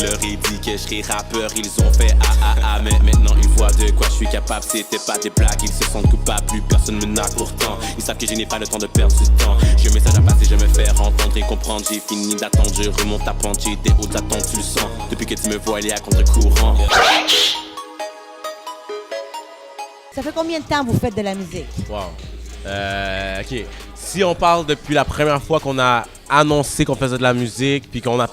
Leur ai dit que je serais rappeur, ils ont fait mais maintenant ils voient de quoi je suis capable. C'était pas des blagues, ils se sentent coupables, plus personne me nargue pourtant. Ils savent que je n'ai pas le temps de perdre du temps. J'ai un message à passer, je me faire entendre et comprendre. J'ai fini d'attendre, je remonte la pente, j'ai des hautes attentes, tu le sens. Depuis que tu me vois, il est à contre-courant. Ça fait combien de temps vous faites de la musique? Wow. OK. Si on parle depuis la première fois qu'on a annoncé qu'on faisait de la musique puis qu'on a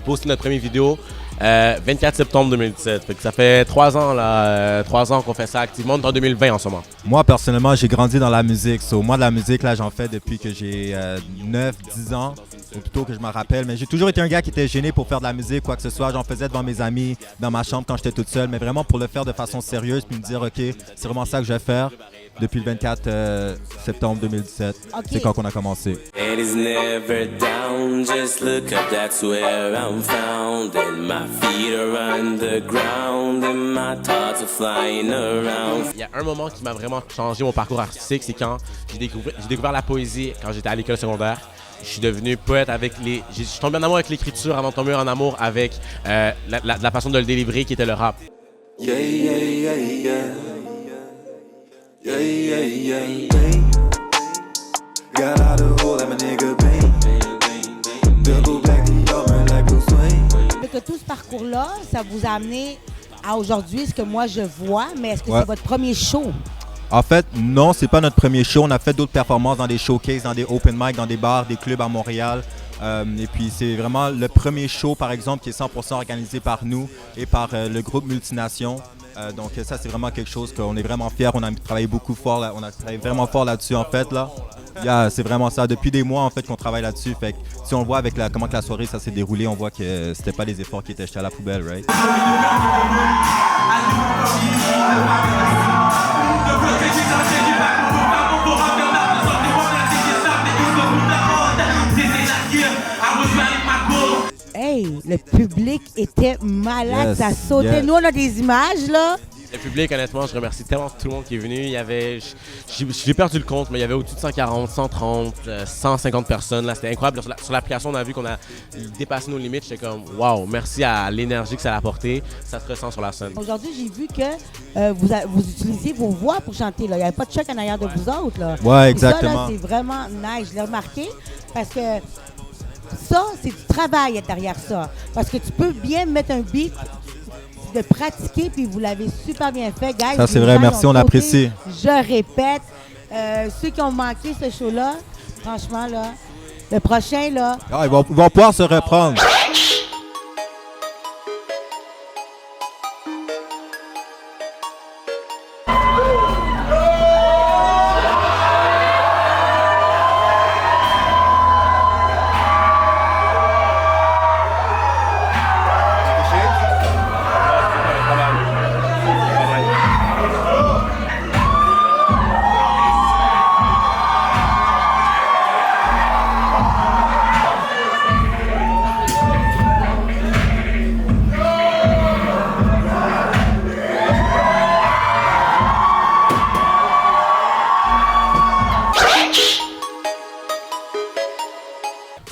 posté notre première vidéo, 24 septembre 2017. Fait que ça fait 3 ans, là, 3 ans qu'on fait ça activement. On est en 2020 en ce moment. Moi, personnellement, j'ai grandi dans la musique. Moi, de la musique, là, j'en fais depuis que j'ai 9-10 ans, ou plutôt que je me rappelle. Mais j'ai toujours été un gars qui était gêné pour faire de la musique, quoi que ce soit. J'en faisais devant mes amis, dans ma chambre quand j'étais toute seule. Mais vraiment pour le faire de façon sérieuse, puis me dire, OK, c'est vraiment ça que je vais faire. Depuis le 24 septembre 2017, Okay. C'est quand on a commencé. It is never down, just look up, that's where I'm found. And my feet are underground, and my thoughts are flying around. Il y a un moment qui m'a vraiment changé mon parcours artistique, c'est quand j'ai découvert la poésie quand j'étais à l'école secondaire. Je suis devenu poète je suis tombé en amour avec l'écriture avant de tomber en amour avec la façon de le délivrer qui était le rap. Yeah, yeah, yeah, yeah. Yeah, yeah, yeah, yeah. Got out of hole, I'm a nigga bang. Double black, the armor like Bruce Wayne. Que tout ce parcours-là, ça vous a amené à aujourd'hui, ce que moi je vois, mais est-ce que c'est votre premier show? En fait, non, c'est pas notre premier show. On a fait d'autres performances dans des showcases, dans des open mic, dans des bars, des clubs à Montréal. Et puis c'est vraiment le premier show, par exemple, qui est 100% organisé par nous et par le groupe Multination. Donc ça, c'est vraiment quelque chose qu'on est vraiment fiers. On a travaillé beaucoup fort, on a travaillé vraiment fort là-dessus, en fait. Là. Yeah, c'est vraiment ça. Depuis des mois, en fait, qu'on travaille là-dessus. Fait que si on voit avec comment que la soirée, ça s'est déroulé, on voit que c'était pas des efforts qui étaient jetés à la poubelle, right? Hey, le public était malade, Yes, ça sautait. yes. Nous, on a des images, là. Le public, honnêtement, je remercie tellement tout le monde qui est venu. Il y avait, j'ai perdu le compte, mais il y avait au-dessus de 140, 130, 150 personnes. Là, c'était incroyable. Sur l'application, on a vu qu'on a dépassé nos limites. J'étais comme, wow, merci à l'énergie que ça a apporté. Ça se ressent sur la scène. Aujourd'hui, j'ai vu que vous utilisez vos voix pour chanter. Là. Il n'y avait pas de choc en arrière de vous autres. Là. Ouais, Et ça, là, exactement. c'est vraiment nice. Je l'ai remarqué parce que ça, c'est du travail derrière ça. Parce que tu peux bien mettre un beat, de pratiquer, puis vous l'avez super bien fait, guys. Ça, c'est Les vrai. gens Merci, ont on sauté. apprécie. Je répète, ceux qui ont manqué ce show-là, franchement, là, le prochain, là, Ah, ils vont pouvoir se reprendre.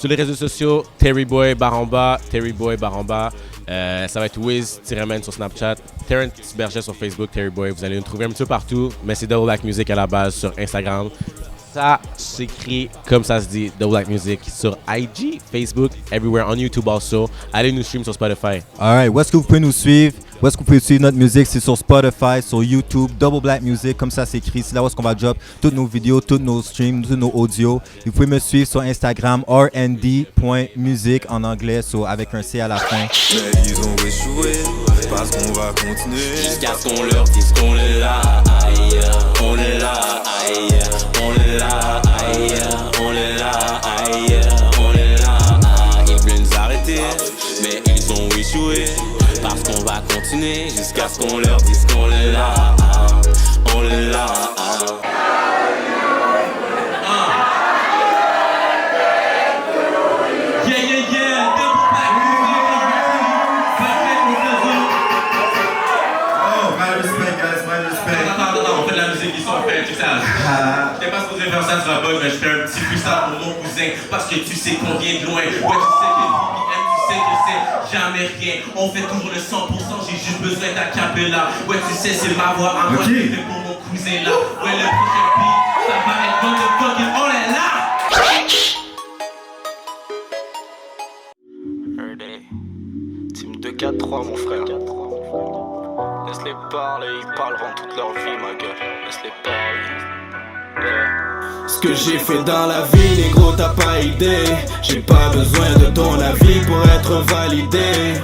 Sur les réseaux sociaux, Terryboy Baramba. Ça va être Wiz-Man sur Snapchat, Terrence Berger sur Facebook, Terryboy. Vous allez nous trouver un petit peu partout, mais c'est Double Black Music à la base sur Instagram. Ça s'écrit comme ça se dit, Double Black Music sur IG, Facebook, everywhere, on YouTube also. Allez nous stream sur Spotify. Alright, où est-ce que vous pouvez nous suivre? Où est-ce que vous pouvez suivre notre musique? C'est sur Spotify, sur YouTube, Double Black Music, comme ça s'écrit. C'est là où est-ce qu'on va drop toutes nos vidéos, tous nos streams, tous nos audios. Vous pouvez me suivre sur Instagram, rnd.music en anglais, avec un C à la fin. Mais ils ont échoué, parce qu'on va continuer. Jusqu'à ce qu'on leur dise qu'on est là, aïe, on est là, aïe, on est là, aïe, on est là, aïe, on est là, aïe. Ils veulent nous arrêter, mais ils ont échoué. Parce qu'on va continuer jusqu'à ce qu'on leur dise qu'on est là, on est là. Yeah, yeah, yeah, Double Black Music. Oh, my respect, guys, my respect. Attends, on fait de la musique ici, on fait un truc. J'étais pas supposé faire ça sur la bug, mais je fais un petit freestyle pour mon cousin. Parce que tu sais qu'on vient de loin. Ouais, tu sais que BBM, tu sais sais que c'est jamais rien. On fait toujours le 100%, j'ai juste besoin d'acapella. Ouais, tu sais, c'est ma voix à moi, c'est fait pour mon cousin là. Ouais, le prochain beat, ça va être motherfucking, on est là! Team 2-4-3 mon frère. Laisse-les parler, ils parleront toute leur vie ma gueule. Laisse-les parler. Ce que j'ai fait dans la vie, négro t'as pas idée. J'ai pas besoin de ton avis pour être validé.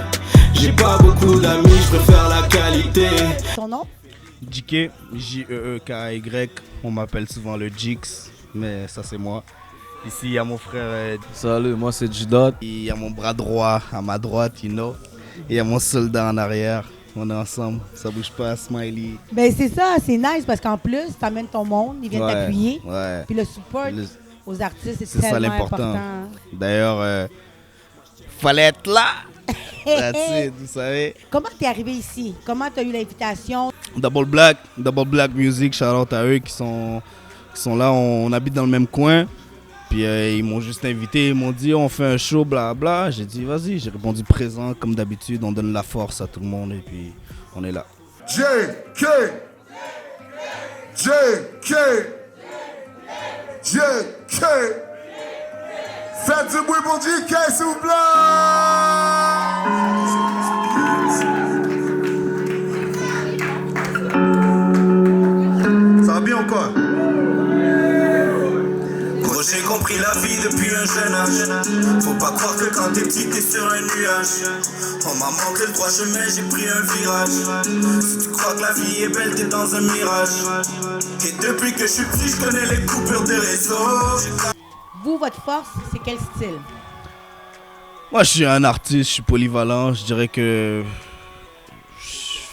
J'ai pas beaucoup d'amis, je préfère la qualité. Ton nom? JK, J-E-E-K-Y, on m'appelle souvent le Jix, mais ça c'est moi. Ici il y a mon frère. Salut, moi c'est J-Dot. Il y a mon bras droit à ma droite, you know. Et il y a mon soldat en arrière. On est ensemble, ça bouge pas, Smiley. Ben c'est ça, c'est nice parce qu'en plus, tu amènes ton monde, ils viennent t'appuyer. Ouais. Puis le support aux artistes, c'est ça tellement l'important. important. D'ailleurs, fallait être là. That's it, vous savez. Comment t'es arrivé ici? Comment t'as eu l'invitation? Double Black Music, shout out à eux qui sont là, on habite dans le même coin. Puis ils m'ont juste invité, ils m'ont dit on fait un show, bla bla. J'ai dit vas-y, j'ai répondu présent comme d'habitude, on donne la force à tout le monde et puis on est là. JK JK JK Faites du bruit pour JK s'il vous plaît. Ça va bien ou quoi? J'ai compris la vie depuis un jeune âge. Faut pas croire que quand t'es petit t'es sur un nuage. On m'a montré le droit chemin, j'ai pris un virage. Si tu crois que la vie est belle, t'es dans un mirage. Et depuis que je suis petit, je connais les coupures de réseau. Vous, votre force, c'est quel style? Moi je suis un artiste, je suis polyvalent, je dirais que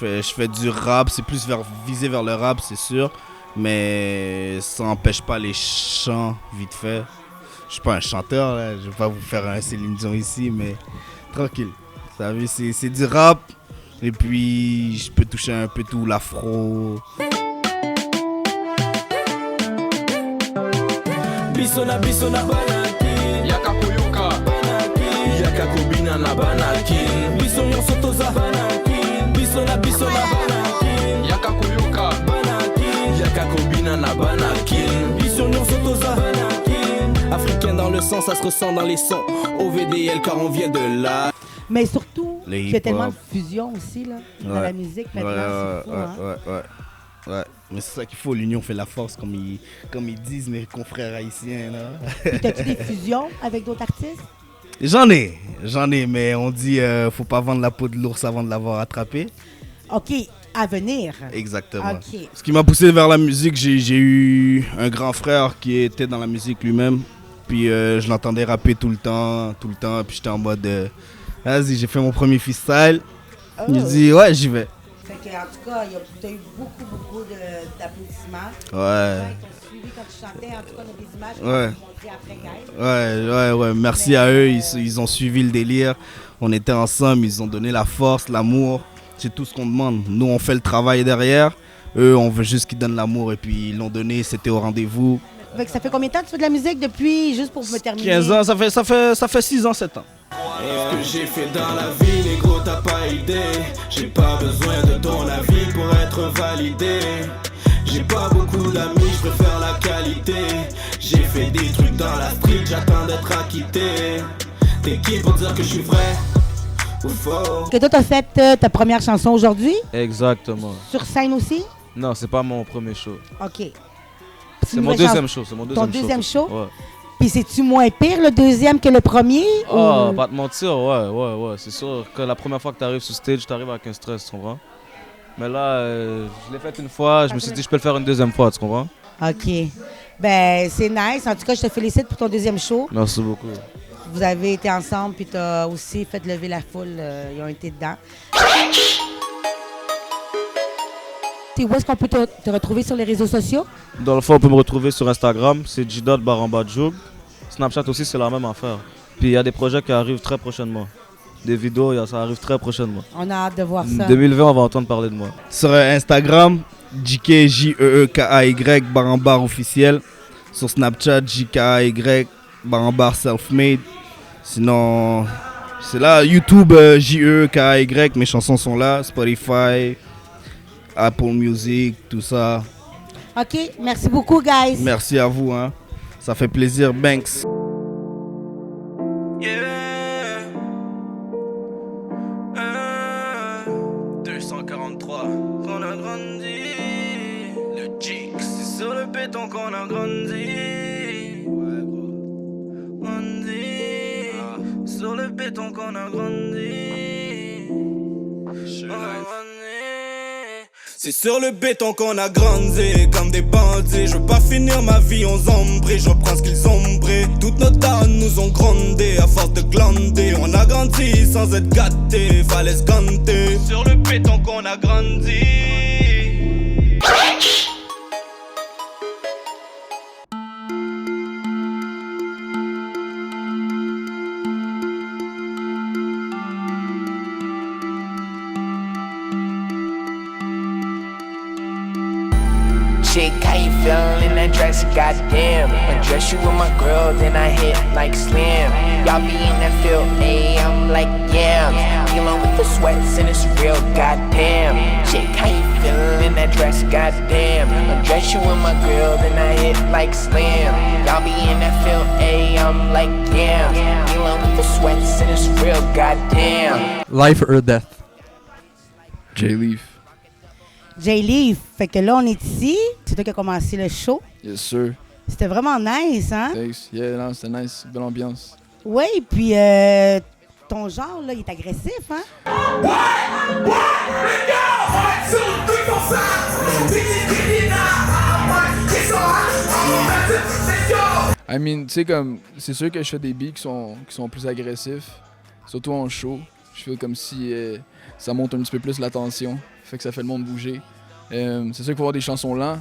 je fais du rap, c'est plus visé vers le rap c'est sûr. Mais ça n'empêche pas les chants vite fait. Je suis pas un chanteur, là. Je vais pas vous faire un Céline Dion ici, mais tranquille. Vous savez, c'est du rap. Et puis, je peux toucher un peu tout, l'afro. Bisona bisona banakin Yaka koyoka banakin Yaka kobina na banakin Bisonyo sotoza banakin Bisona bisona banakin Yaka koyoka banakin Yaka kobina na banakin Bisonyo sotoza banakin Africain dans le sang, ça se ressent dans les sons OVDL car on vient de là. Mais surtout, Les il y a tellement hip-hop. de fusion aussi là, dans Ouais. la musique maintenant. c'est fou, hein? Ouais. Mais c'est ça qu'il faut, l'union fait la force, comme ils disent mes confrères haïtiens. Là. Puis t'as-tu des fusions avec d'autres artistes? J'en ai, mais on dit faut pas vendre la peau de l'ours avant de l'avoir attrapé. OK, à venir. Exactement. OK. Ce qui m'a poussé vers la musique, j'ai eu un grand frère qui était dans la musique lui-même. Puis je l'entendais rapper tout le temps. Puis j'étais en mode, vas-y, j'ai fait mon premier freestyle. Il dit, ouais, j'y vais. Fait que, en tout cas, tu as eu beaucoup d'applaudissements. Ouais. Ils t'ont suivi quand tu chantais. En tout cas, on a des images Ouais. qu'on va montrer après, guys. Ouais. Merci à eux, ils ont suivi le délire. On était ensemble, ils ont donné la force, l'amour. C'est tout ce qu'on demande. Nous, on fait le travail derrière. Eux, on veut juste qu'ils donnent l'amour. Et puis, ils l'ont donné, c'était au rendez-vous. Fait que ça fait combien de temps que tu fais de la musique depuis, juste pour me terminer? 15 ans, ça fait 6 ans, 7 ans. Ce que j'ai fait dans la vie, négro, t'as pas idée. J'ai pas besoin de ton avis pour être validé. J'ai pas beaucoup d'amis, je préfère la qualité. J'ai fait des trucs dans la street, j'attends d'être acquitté. T'es qui pour dire que je suis vrai ou faux? Que toi, t'as fait ta première chanson aujourd'hui, Exactement. sur scène aussi? Non, c'est pas mon premier show. OK. C'est mon deuxième show. C'est mon deuxième Ton show. deuxième show? Ouais. Puis c'est-tu moins pire le deuxième que le premier? Oh, ou- pas te mentir, ouais. C'est sûr que la première fois que tu arrives sur stage, tu arrives avec un stress, tu comprends? Mais là, je l'ai fait une fois, je me suis dit, je peux le faire une deuxième fois, tu comprends? OK. Ben, c'est nice. En tout cas, je te félicite pour ton deuxième show. Merci beaucoup. Vous avez été ensemble, puis tu as aussi fait lever la foule. Ils ont été dedans. Et où est-ce qu'on peut te retrouver sur les réseaux sociaux? Dans le fond, on peut me retrouver sur Instagram, c'est j.barambajug. Snapchat aussi, c'est la même affaire. Puis il y a des projets qui arrivent très prochainement. Des vidéos, ça arrive très prochainement. On a hâte de voir ça. 2020, on va entendre parler de moi. Sur Instagram, JK, J-E-E-K-A-Y, Barambar officiel. Sur Snapchat, JKAY, Barambar self-made. Sinon, C'est là, YouTube, JEKY, mes chansons sont là, Spotify, Apple Music, tout ça. OK, merci beaucoup, guys. Merci à vous, hein. Ça fait plaisir, Banks. Yeah. 243, qu'on a grandi. Le Jix, c'est sur le béton qu'on a grandi. Ouais, gros. Grandi. Sur le béton qu'on a grandi. On a grandi. C'est sur le béton qu'on a grandi, comme des bandits. Je veux pas finir ma vie en zombie, je reprends ce qu'ils ont pris. Toutes nos dents nous ont grondé, à force de glander. On a grandi sans être gâtés, fallait se ganter. Sur le béton qu'on a grandi. Chick, how you feelin' in that dress? Goddamn, undress you with my girl, then I hit like Slim. Y'all be in that field, ayy, I'm like yams. Dealing with the sweats and it's real, goddamn. Chick, how you feelin' in that dress? Goddamn, undress you with my girl, then I hit like Slim. Y'all be in that field, ayy, I'm like yams. Dealing with the sweats and it's real, goddamn. Life or death? J-Leaf. J-Leaf, fait que là, on est ici. C'est toi qui as commencé le show. Yes, sir. C'était vraiment nice, hein? Thanks. Yeah, non, c'était nice. Belle ambiance. Oui, puis ton genre, là, il est agressif, hein? I mean, tu sais, comme, c'est sûr que je fais des beats qui sont plus agressifs, surtout en show. Je fais comme si ça monte un petit peu plus la tension, fait que ça fait le monde bouger. C'est sûr qu'il faut avoir des chansons lentes.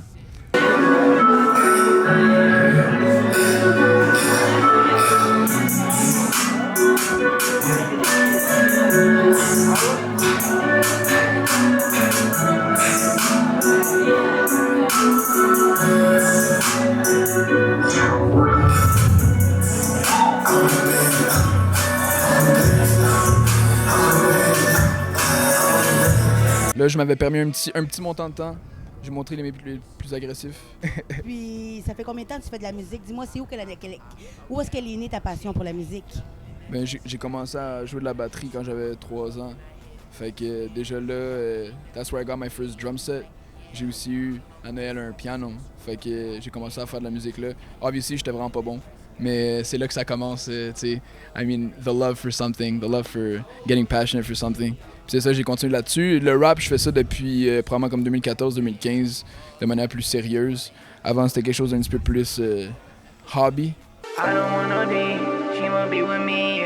Là, je m'avais permis un petit montant de temps. J'ai montré les plus agressifs. Puis, ça fait combien de temps que tu fais de la musique? Dis-moi, c'est où est-ce qu'elle est née ta passion pour la musique? Ben, j'ai commencé à jouer de la batterie quand j'avais 3 ans. Fait que déjà là, that's where I got my first drum set. J'ai aussi eu à Noël un piano. Fait que j'ai commencé à faire de la musique là. Obviously, j'étais vraiment pas bon. Mais c'est là que ça commence, tu sais. I mean, the love for something, the love for getting passionate for something. Puis c'est ça, j'ai continué là-dessus. Le rap, je fais ça depuis probablement comme 2014-2015, de manière plus sérieuse. Avant, c'était quelque chose d'un petit peu plus hobby. I don't want no D, she won't be with me,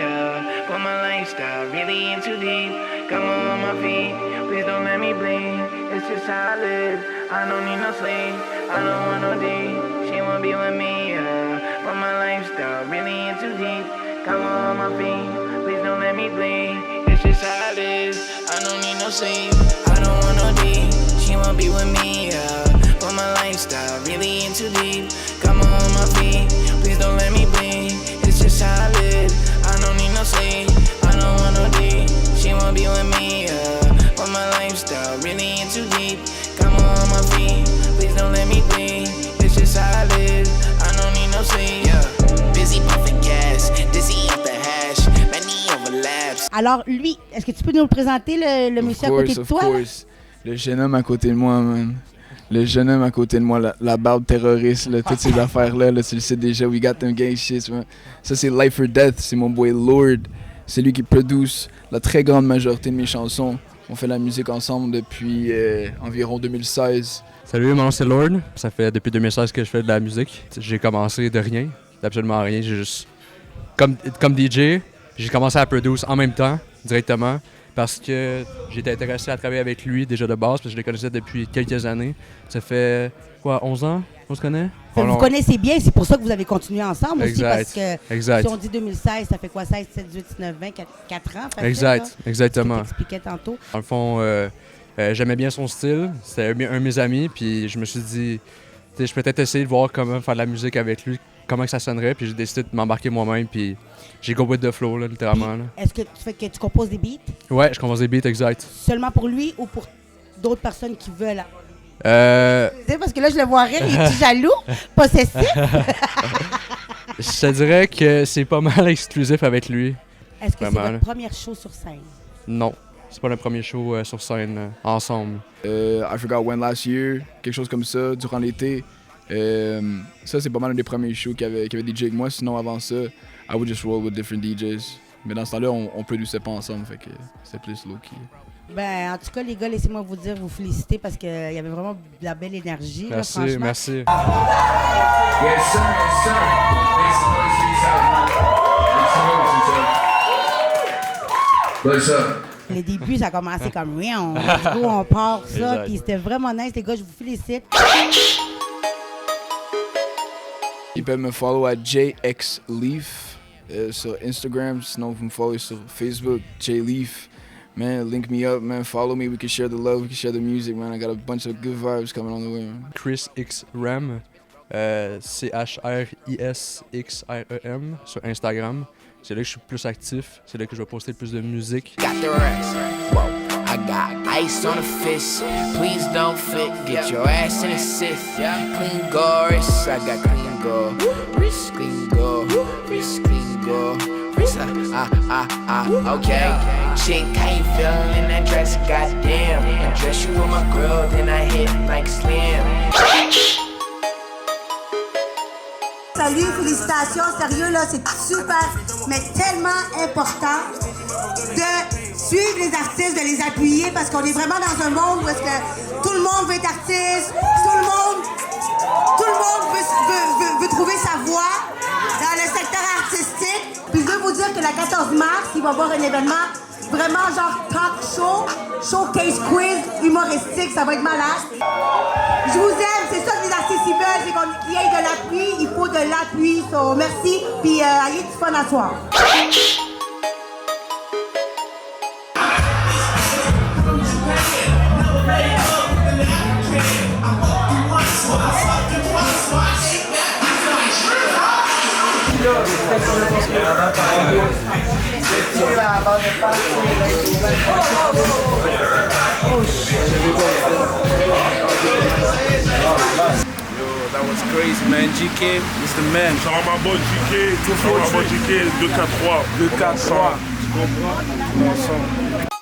but my lifestyle really into deep. Come on my feet, please don't let me bleed. It's just how I live, I don't need no sleep. I don't want no D, she won't be with me, but my lifestyle really into deep. Come on my feet, please don't let me bleed. It's just how I live, I don't need no sleep. I don't want no D, she won't be with me, but my lifestyle really into deep. Come on my feet, please don't let me bleed. It's just how I live, I don't need no sleep. I don't want no D, she won't be with me, but my lifestyle really into deep. Come on my feet, please don't let me bleed. It's just how I live, I don't need no sleep. Yeah. Busy pumping gas, dizzy off the hash, many overlaps. Alors, lui, est-ce que tu peux nous le présenter, le monsieur à côté de toi? Là? Le jeune homme à côté de moi, man. Le jeune homme à côté de moi, la barbe terroriste, là, toutes ces affaires-là, là, tu le sais déjà, we got them gang shit. Man. Ça, c'est Life or Death, c'est mon boy Lord. C'est lui qui produce la très grande majorité de mes chansons. On fait la musique ensemble depuis environ 2016. Salut, mon nom c'est Lord. Ça fait depuis 2016 que je fais de la musique. J'ai commencé de rien, d'absolument rien. J'ai juste, comme DJ, j'ai commencé à produire en même temps, directement, parce que j'étais intéressé à travailler avec lui déjà de base, parce que je le connaissais depuis quelques années. Ça fait, 11 ans qu'on se connaît? Vous vous connaissez bien, c'est pour ça que vous avez continué ensemble exact, aussi, parce que exact. si on dit 2016, ça fait quoi, 16, 17, 18, 19, 20, 4 ans? Exact, fait, exactement. Ce que t'expliquais tantôt. Dans le fond, j'aimais bien son style, c'était un de mes amis, puis je me suis dit, je peux peut-être essayer de voir comment faire de la musique avec lui, comment que ça sonnerait, puis j'ai décidé de m'embarquer moi-même, puis j'ai go with the flow, là, littéralement. Là. Est-ce que tu composes des beats Ouais, je compose des beats, exact. seulement pour lui ou pour d'autres personnes qui veulent? Je Parce que là, je le vois rire, il est jaloux, possessif. te dirais que c'est pas mal exclusif avec lui. Est-ce que c'est Vraiment, là. votre première show sur scène? Non, c'est pas le premier show sur scène ensemble. I Forgot When Last Year, quelque chose comme ça, durant l'été. Ça, c'est pas mal un des premiers shows qui avait DJ avec moi. Sinon, avant ça, I would just roll with different DJs. Mais dans ce temps-là, on produisait pas ensemble, fait que c'était plus low-key. Ben, en tout cas, les gars, laissez-moi vous dire, vous féliciter parce qu'il y avait vraiment de la belle énergie. Merci, là, franchement. merci. Yes, sir, yes, sir. Make some noise for yourself, man. Make some noise for yourself. What's up? Les débuts, ça a commencé comme rien. On part ça, Exact. puis c'était vraiment nice, les gars, je vous félicite. Ils peuvent me follow à JXLeaf sur Instagram. Sinon, vous me follow sur Facebook, JLeaf. Man, link me up, man. Follow me. We can share the love. We can share the music, man. I got a bunch of good vibes coming on the way, man. Chris X Ram, CHRISXREM sur Instagram. C'est là que je suis plus actif, c'est là que je vais poster plus de musique. Got the racks. Whoa, I got ice on the fist. Please don't fit. Get your ass in a sith. Clean Goris, I got clean go. Wrist clean go. Wrist clean go. Wrist, okay. Chick, how you feeling in that dress? Goddamn. I dress you with my girl, then I hit like slam. Salut, félicitations, sérieux là, c'est super, mais tellement important de suivre les artistes, de les appuyer parce qu'on est vraiment dans un monde où est-ce que tout le monde veut être artiste, tout le monde veut trouver sa voie dans le secteur artistique. Puis je veux vous dire que le 14 mars, il va y avoir un événement vraiment genre talk show, showcase quiz humoristique, ça va être malade. Je vous aime, c'est ça que les artistes ils veulent, c'est qu'il y ait de l'appui, il faut de l'appui. So, merci, puis allez du fun à soir. That was crazy, man. GK is the man. Ça va ma bonne GK, ça va ma bonne GK, 2-4-3. 2-4-3. Tu comprends? Ensemble.